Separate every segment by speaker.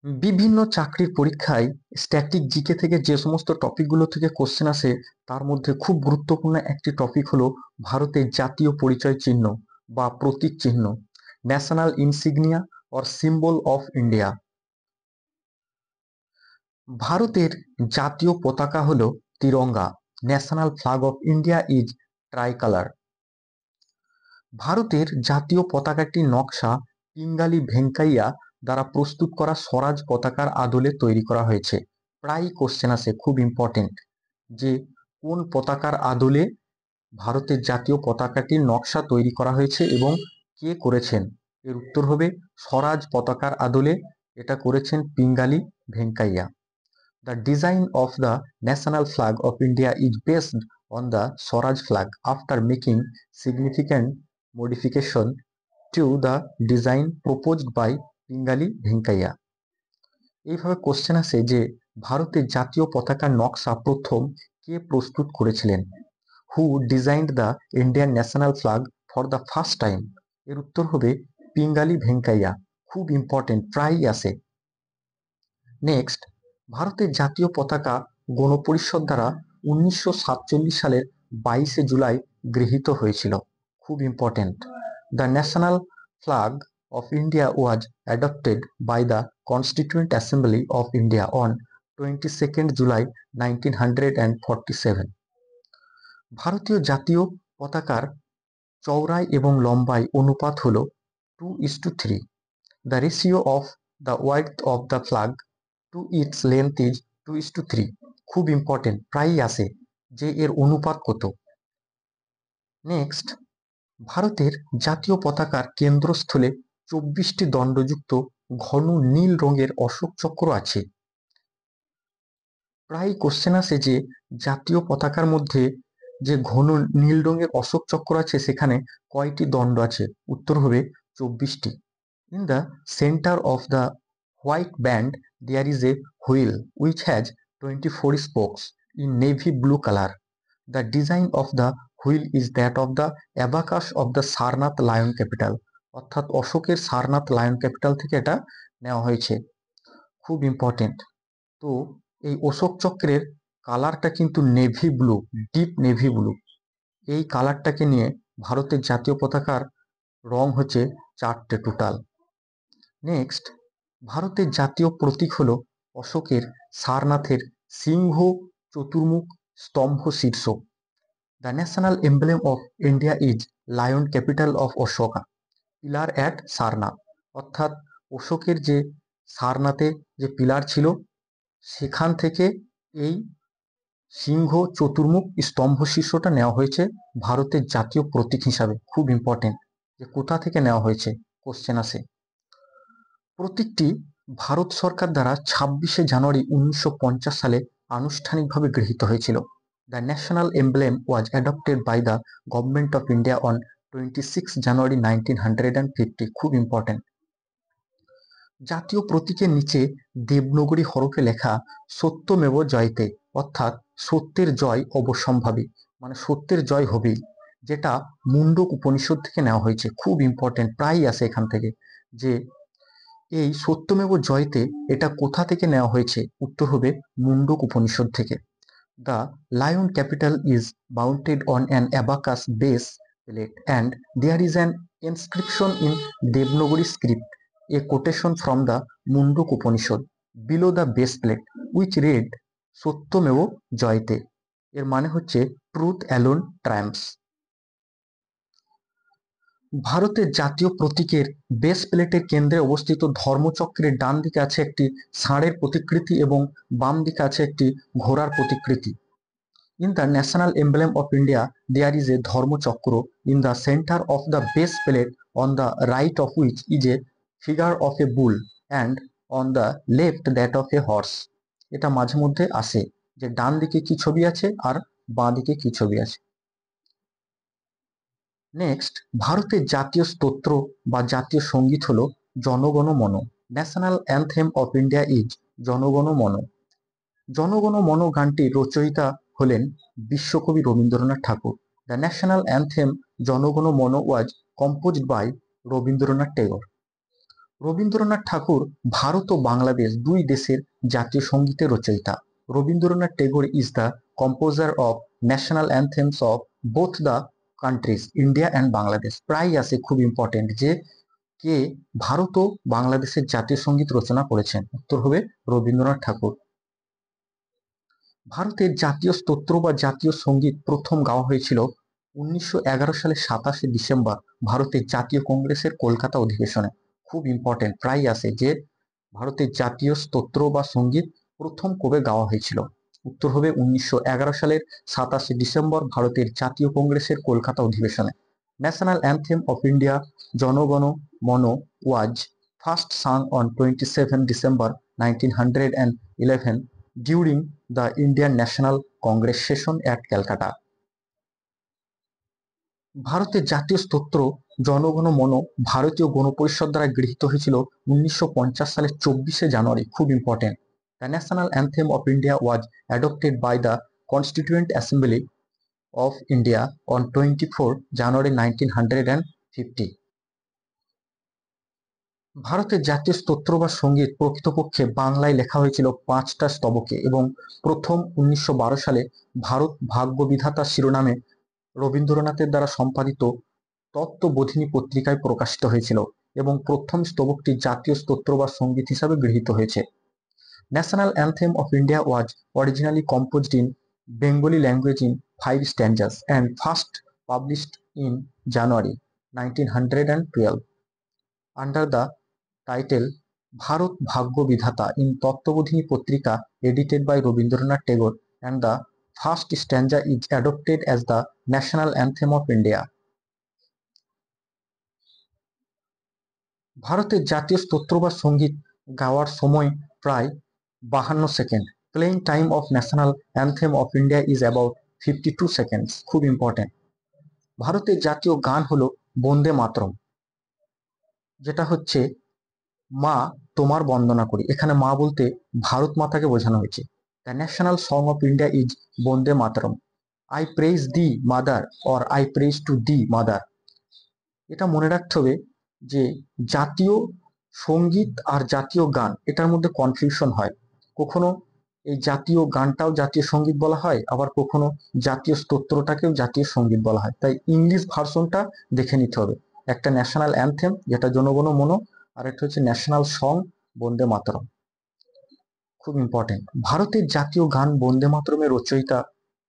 Speaker 1: বিভিন্ন চাকরির পরীক্ষায় স্ট্যাটিক জিকে থেকে যে সমস্ত টপিকগুলো থেকে কোশ্চেন আসে তার মধ্যে খুব গুরুত্বপূর্ণ একটি টপিক হলো ভারতের জাতীয় পরিচয় চিহ্ন বা প্রতীক চিহ্ন, national insignia or symbol of India. ভারতের জাতীয় পতাকা হলো Tiranga. National flag of India is tricolour. ভারতের জাতীয় পতাকাটির নকশা পিঙ্গালি ভেঙ্কাইয়া দ্বারা প্রস্তুত করা স্বরাজ পতাকার আদলে তৈরি করা হয়েছে। প্রায়ই কোশ্চেন আসে, খুব ইম্পর্টেন্ট, যে কোন পতাকার আদলে ভারতের জাতীয় পতাকাটির নকশা তৈরি করা হয়েছে এবং কে করেছেন। এর উত্তর হবে স্বরাজ পতাকার আদলে এটা করেছেন Pingali Venkaiah. The design of the national flag of India is based on the Swaraj flag after making significant modification to the design proposed by Pingali Venkaiah. এইভাবে কোশ্চেন আসে যে ভারতের জাতীয় পতাকার নকশা প্রথম কে প্রস্তুত করেছিলেন। Who designed the Indian national flag for the first time. এর উত্তর হবে পিঙ্গালি ভেঙ্কাইয়া। খুব ইম্পর্টেন্ট, প্রায়ই আসে। নেক্সট, ভারতের জাতীয় পতাকা গণপরিষদ দ্বারা 1947 সালের 22শে জুলাই গৃহীত হয়েছিল। খুব important. The national flag of India was adopted by the constituent assembly of India on 22nd July 1947। ভারতীয় জাতীয় পতাকার চওড়াই এবং লম্বাই অনুপাত হল 2:3। The ratio of the width of the flag to its length is 2:3। খুব ইম্পর্টেন্ট, প্রায়ই আসে যে এর অনুপাত কত। নেক্সট, ভারতের জাতীয় পতাকার কেন্দ্রস্থলে 24টি দণ্ডযুক্ত ঘন নীল রঙের অশোক চক্র আছে। প্রায় কোশ্চেন আসে যে জাতীয় পতাকার মধ্যে যে ঘন নীল রঙের অশোক চক্র আছে সেখানে কয়টি দণ্ড আছে। উত্তর হবে 24টি। In the center of the white band there is a wheel which has 24 spokes in navy blue color. The design of the wheel is that of the abacus of the Sarnath lion capital. অর্থাৎ অশোকের Sarnath lion capital থেকে এটা নেওয়া হয়েছে। খুব important. তো এই অশোক চক্রের কালারটা কিন্তু navy blue, deep navy blue. এই কালারটাকে নিয়ে ভারতের জাতীয় পতাকার রং হচ্ছে 4টে টোটাল। নেক্সট, ভারতের জাতীয় প্রতীক হলো অশোকের সারনাথের সিংহ চতুর্মুখ স্তম্ভ শীর্ষ। The national emblem of India is lion capital of Ashoka pillar at Sarnath. অর্থাৎ অশোকের যে সারনাথে যে পিলার ছিল সেখান থেকে এই সিংহ চতুর্মুখ স্তম্ভ শীর্ষটা নেওয়া হয়েছে ভারতের জাতীয় প্রতীক হিসাবে। খুব ইম্পর্টেন্ট যে কোথা থেকে নেওয়া হয়েছে, কোশ্চেন আসে। প্রতীকটি ভারত সরকার দ্বারা 26শে জানুয়ারি 1950 সালে আনুষ্ঠানিকভাবে গৃহীত হয়েছিল। The national emblem was adopted by the government of India on 26 January 1950। খুব ইম্পর্টেন্ট। জাতীয় প্রতীকের নিচে দেবনাগরী হরফে লেখা সত্যমেব জয়তে, অর্থাৎ সত্যের জয় অবশ্যম্ভাবী, মানে সত্যের জয় হবেই, যেটা মুন্ডক উপনিষদ থেকে নেওয়া হয়েছে। খুব ইম্পর্টেন্ট, প্রায়ই আসে এখান থেকে যে এই সত্যমেব জয়তে এটা কোথা থেকে নেওয়া হয়েছে। উত্তর হবে মুন্ডক উপনিষদ থেকে। The lion capital is mounted on an abacus base plate and there is an inscription in Devanagari script, a quotation from the Mundaka Upanishad below the base plate which read Satyameva Jayate. এর মানে হচ্ছে ট্রুথ অ্যালোন ট্রায়াম্পস। ভারতের জাতীয় প্রতীকের বেস প্লেটের কেন্দ্রে অবস্থিত ধর্মচক্রের ডান দিকে আছে একটি ষাঁড়ের প্রতিকৃতি এবং বাম দিকে আছে একটি ঘোড়ার প্রতিকৃতি। In the national emblem of India, there is a Dharmachakra in the center of the base plate, on the right of which is a figure of a bull and on the left that of a horse. এটা মাঝে মধ্যে আসে যে ডান দিকে কি ছবি আছে আর বাঁ দিকে কি ছবি আছে। নেক্সট, ভারতের জাতীয় স্তোত্র বা জাতীয় সঙ্গীত হলো Janagana Mana. National anthem of India is Janagana Mana. Janagana Mana গানটির রচয়িতা হলেন বিশ্বকবি Rabindranath Thakur. The national anthem Janagana Mana was composed by Rabindranath Tagore. Rabindranath Thakur Bharat ও বাংলাদেশ দুই দেশের জাতীয় সঙ্গীতের রচয়িতা। Rabindranath Tagore is the composer of national anthems of both the countries India and Bangladesh. প্রায় আসে, খুব ইম্পর্টেন্ট, যে কে ভারত ও বাংলাদেশের জাতীয় সঙ্গীত রচনা করেছেন? উত্তর হবে রবীন্দ্রনাথ ঠাকুর। ভারতের জাতীয় স্তোত্র বা জাতীয় সঙ্গীত প্রথম গাওয়া হয়েছিল 1911 সালের 27শে ডিসেম্বর ভারতের জাতীয় কংগ্রেসের কলকাতা অধিবেশনে। খুব ইম্পর্টেন্ট, প্রায় আসে, যে ভারতের জাতীয় স্তোত্র বা সঙ্গীত প্রথম কবে গাওয়া হয়েছিল? উত্তর হবে 1911 সালের 27শে ডিসেম্বর ভারতের জাতীয় কংগ্রেসের কলকাতা অধিবেশনে। National anthem of India Jana Gana Mana was first sung on 27 December 1911 during the Indian National Congress session at Calcutta. ভারতের জাতীয় স্তোত্র জনগণ মন ভারতীয় গণপরিষদ দ্বারা গৃহীত হয়েছিল 1950 সালের 24শে জানুয়ারি। খুব important. The national anthem of India was adopted by the constituent assembly of India on 24 January 1950। ভারতের জাতীয় স্তোত্র বা সঙ্গীত প্রকৃতপক্ষে বাংলায় লেখা হয়েছিল 5টা স্তবকে এবং প্রথম 1912 সালে ভারত ভাগ্য বিধাতা শিরোনামে রবীন্দ্রনাথের দ্বারা সম্পাদিত তত্ত্ববোধিনী পত্রিকায় প্রকাশিত হয়েছিল এবং প্রথম স্তবকটি জাতীয় স্তোত্র বা সঙ্গীত হিসাবে গৃহীত হয়েছে। National anthem of India was originally composed in Bengali language in 5 stanzas and first published in January 1912 under the title Bharat Bhagya Bidhata in Tattwabodhini পত্রিকা edited by Rabindranath Tagore, and the first stanza is adopted as the national anthem of India. ভারতের জাতীয় স্তোত্র বা সঙ্গীত গাওয়ার সময় প্রায় 52 second. Playing time of national anthem of India is about 52 seconds. খুব important. ভারতের জাতীয় গান হলো বন্দে মাতরম, যেটা হচ্ছে মা তোমার বন্দনা করি। এখানে মা বলতে ভারত মাতাকে বোঝানো হয়েছে। The national song of India is Vande Mataram. I praise the mother or I praise to the mother. এটা মনে রাখতে হবে যে জাতীয় সঙ্গীত আর জাতীয় গান এটার মধ্যে কনফিউশন হয়। কখনো এই জাতীয় গানটাও জাতীয় সঙ্গীত বলা হয়, আবার কখনো জাতীয় স্তোত্রটাকেও জাতীয় সঙ্গীত বলা হয়। তাই ইংলিশ ভার্সনটা দেখে নিতে হবে। একটা ন্যাশনাল অ্যানথেম যেটা জনগণ মন, আর একটা হচ্ছে ন্যাশনাল সং বন্দে মাতরম। খুব ইম্পর্টেন্ট। ভারতের জাতীয় গান বন্দে মাতরমের রচয়িতা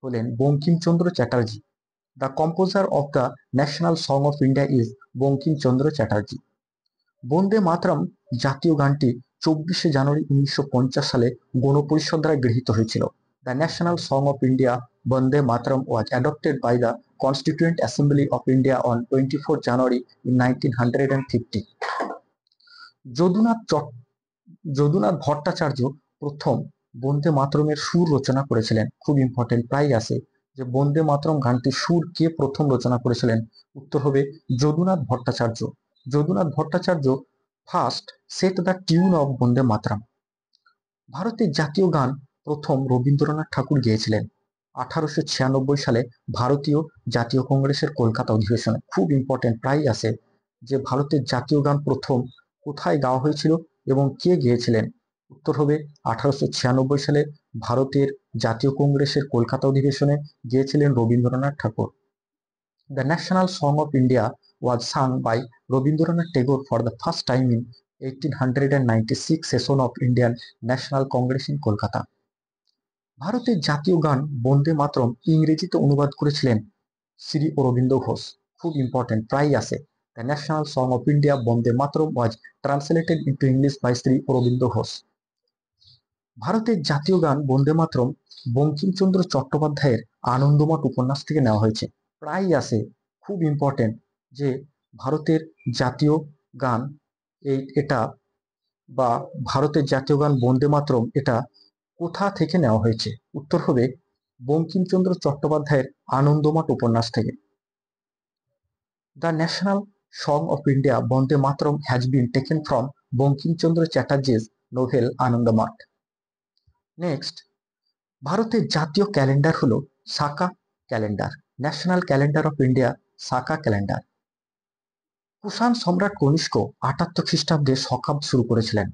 Speaker 1: হলেন Bankimchandra Chatterjee. The composer of the national song of India is Bankimchandra Chatterjee. Bande Mataram জাতীয় গানটি 24শে জানুয়ারি 1950 সালে গণপরিষদ দ্বারা গৃহীত হয়েছিল। The national song of India Vande Mataram was adopted by the constituent assembly of India on 24 January 1950। Jadunath Bhattacharya প্রথম বন্দে মাতরমের সুর রচনা করেছিলেন। খুব ইম্পর্টেন্ট, প্রায় আসে, যে বন্দে মাতরম গানটির সুর কে প্রথম রচনা করেছিলেন? উত্তর হবে Jadunath Bhattacharya. Jadunath Bhattacharya first set the tune of Bande Mataram. ভারতের জাতীয় গান প্রথম রবীন্দ্রনাথ ঠাকুর গেয়েছিলেন 1896 সালে ভারতীয় জাতীয় কংগ্রেসের কলকাতা অধিবেশনে। খুব ইম্পর্টেন্ট, প্রায় আসে, যে ভারতের জাতীয় গান প্রথম কোথায় গাওয়া হয়েছিল এবং কে গেয়েছিলেন? উত্তর হবে 1896 সালে ভারতের জাতীয় কংগ্রেসের কলকাতা অধিবেশনে গেয়েছিলেন Rabindranath Thakur. The national song of India was sung by Rabindranath Tagore for the first time in 1896 session of Indian National Congress in Kolkata. ভারতের জাতীয় গান বন্দে মাতরম ইংরেজিতে অনুবাদ করেছিলেন শ্রী অরবিন্দ ঘোষ। খুব ইম্পর্টেন্ট, প্রায় আসে। The national song of India Vande Mataram was translated into English by Shri Aurobindo Ghosh. ভারতের জাতীয় গান বন্দে মাতরম বঙ্কিমচন্দ্র চট্টোপাধ্যায়ের আনন্দমঠ উপন্যাস থেকে নেওয়া হয়েছে। প্রায় আসে, খুব ইম্পর্টেন্ট, যে ভারতের জাতীয় গান এটা বা ভারতের জাতীয় গান বন্দে মাতরম এটা কোথা থেকে নেওয়া হয়েছে? উত্তর হবে বঙ্কিমচন্দ্র চট্টোপাধ্যায়ের আনন্দমঠ উপন্যাস থেকে। The national song of India Vande Mataram has been taken from Bankimchandra Chatterjee's novel Anandamath. Next, ভারতের জাতীয় ক্যালেন্ডার হলো Saka calendar. National calendar of India Saka calendar. Kushan সম্রাট কনিষ্ক 78 খ্রিস্টাব্দে শকাব্দ শুরু করেছিলেন।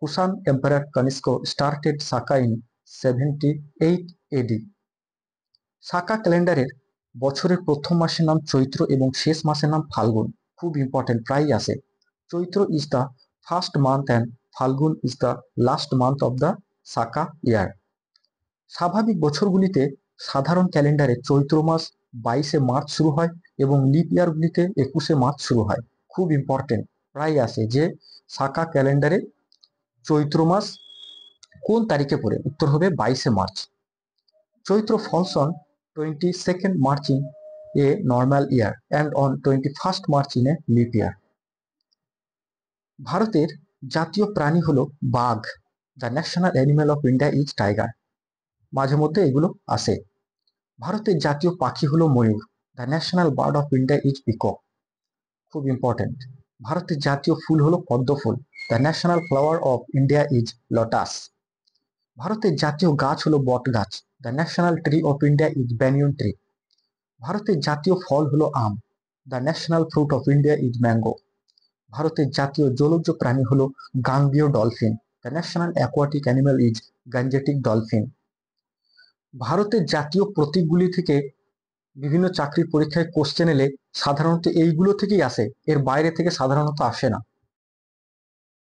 Speaker 1: Kushan emperor Kanishka started Saka in 78 AD. Saka ক্যালেন্ডারের বছরের প্রথম মাসের নাম চৈত্র এবং শেষ মাসের নাম ফাল্গুন। খুব ইম্পর্টেন্ট, প্রায়ই আসে। Chaitra is the first month and Falgun is the last month of the Saka year. স্বাভাবিক বছরগুলিতে সাধারণ ক্যালেন্ডারে চৈত্র মাস 22শে মার্চ শুরু হয় এবং লিপ ইয়ারগুলিতে 21শে মার্চ শুরু হয়। খুব ইম্পর্টেন্ট, প্রায় আসে যে সাকা ক্যালেন্ডারে চৈত্র মাস কোন তারিখে পড়ে, উত্তর হবে 22শে March. Chaitra falls on 22nd March in a normal year and on 21st March in a leap year. ভারতের জাতীয় প্রাণী হলো বাঘ। The national animal of India is tiger. মাঝে মধ্যে এগুলো আসে। ভারতের জাতীয় পাখি হলো ময়ূর। The national bird of India is peacock. খুব ইম্পর্টেন্ট। ভারতের জাতীয় ফুল হলো পদ্ম ফুল। The national flower of India is lotus. ভারতের জাতীয় গাছ হলো বট গাছ। The national tree of India is banyan tree. ভারতের জাতীয় ফল হলো আম। The national fruit of India is mango. ভারতের জাতীয় জলজ প্রাণী হলো গাঙ্গেয় dolphin. The national aquatic animal is Gangetic dolphin. ভারতের জাতীয় প্রতীকগুলি থেকে বিভিন্ন চাকরির পরীক্ষায় কোশ্চেন এলে সাধারণত এইগুলো থেকেই আসে, এর বাইরে থেকে সাধারণত আসে না।